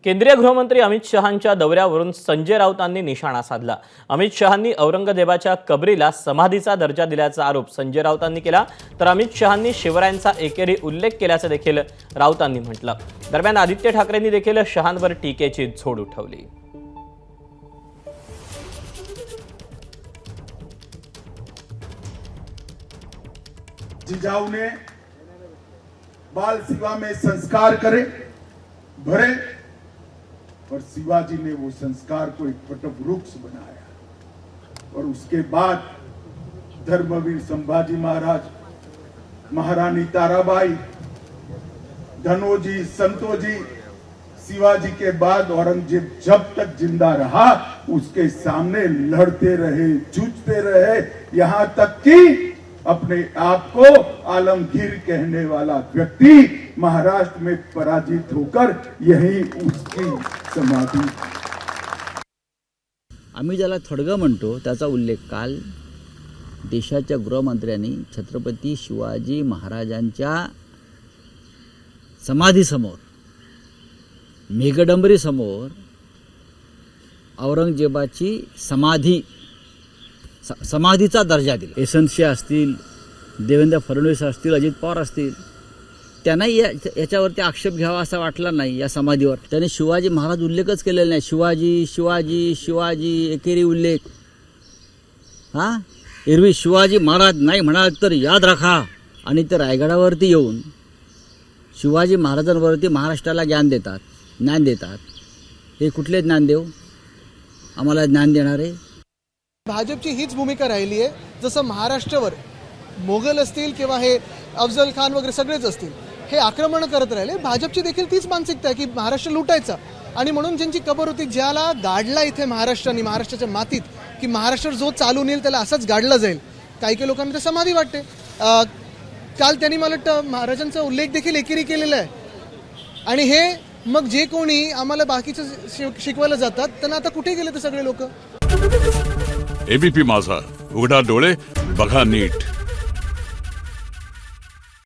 केंद्रीय गृहमंत्री अमित शहांच्या दौऱ्यावरून संजय राऊतांनी निशाणा साधला। अमित शहांनी औरंगजेबाच्या कबरीला समाधीचा दर्जा दिल्याचा आरोप संजय राऊतांनी केला, तर अमित शहांनी शिवरायांचा एकेरी उल्लेख केल्याचे देखील राऊतांनी म्हटलं। दरम्यान आदित्य ठाकरेंनी देखील शहांवर टीकेची झोड उठवली। जिजाऊ ने बाल सेवा में संस्कार करे भरे और शिवाजी ने वो संस्कार को एक वटवृक्ष बनाया और उसके बाद धर्मवीर संभाजी महाराज, महारानी ताराबाई, धनोजी, संतोजी, शिवाजी के बाद औरंगजेब जब तक जिंदा रहा उसके सामने लड़ते रहे, जूझते रहे, यहां तक कि अपने आप को आलमगीर कहने वाला व्यक्ति महाराष्ट्र में पराजित होकर यही उसकी समाधि। आम्ही ज्याला थडगं म्हणतो त्याचा उल्लेख काल देशाच्या गृहमंत्र्यांनी छत्रपती शिवाजी महाराजांच्या समाधीसमोर, मेघडंबरीसमोर औरंगजेबाची समाधीचा दर्जा दिला। यशवंतशी असतील, देवेंद्र फडणवीस असतील, अजित पवार असतील, त्यांनाही याच्यावरती आक्षेप घ्यावा असा वाटला नाही। या समाधीवर त्यांनी शिवाजी महाराज उल्लेखच केलेला नाही। शिवाजी शिवाजी शिवाजी एकेरी उल्लेख। एरवी शिवाजी महाराज नाही म्हणाल तर याद राखा, आणि ते रायगडावरती येऊन शिवाजी महाराजांवरती महाराष्ट्राला ज्ञान देतात। हे कुठले ज्ञानदेव आम्हाला ज्ञान देणारे? भाजपची हीच भूमिका राहिली आहे। जसं महाराष्ट्रावर मोगल असतील किंवा हे अफजल खान वगैरे सगळेच असतील, हे आक्रमण करत राहिले। भाजपची देखील तीच मानसिकता आहे की महाराष्ट्र लुटायचा, आणि म्हणून ज्यांची कबर होती, ज्याला गाडला इथे महाराष्ट्राने, महाराष्ट्राच्या मातीत, की महाराष्ट्र जो चालून येईल त्याला असंच गाडलं जाईल, काही लोकांना ते समाधी वाटते। काल त्यांनी मला वाटतं महाराजांचा उल्लेख देखील एकेरी केलेला आहे, आणि हे मग जे कोणी आम्हाला बाकीचं शिकवायला जातात त्यांना आता कुठे गेले ते सगळे लोक? एबीपी माझा, उघडा डोळे बघा नीट।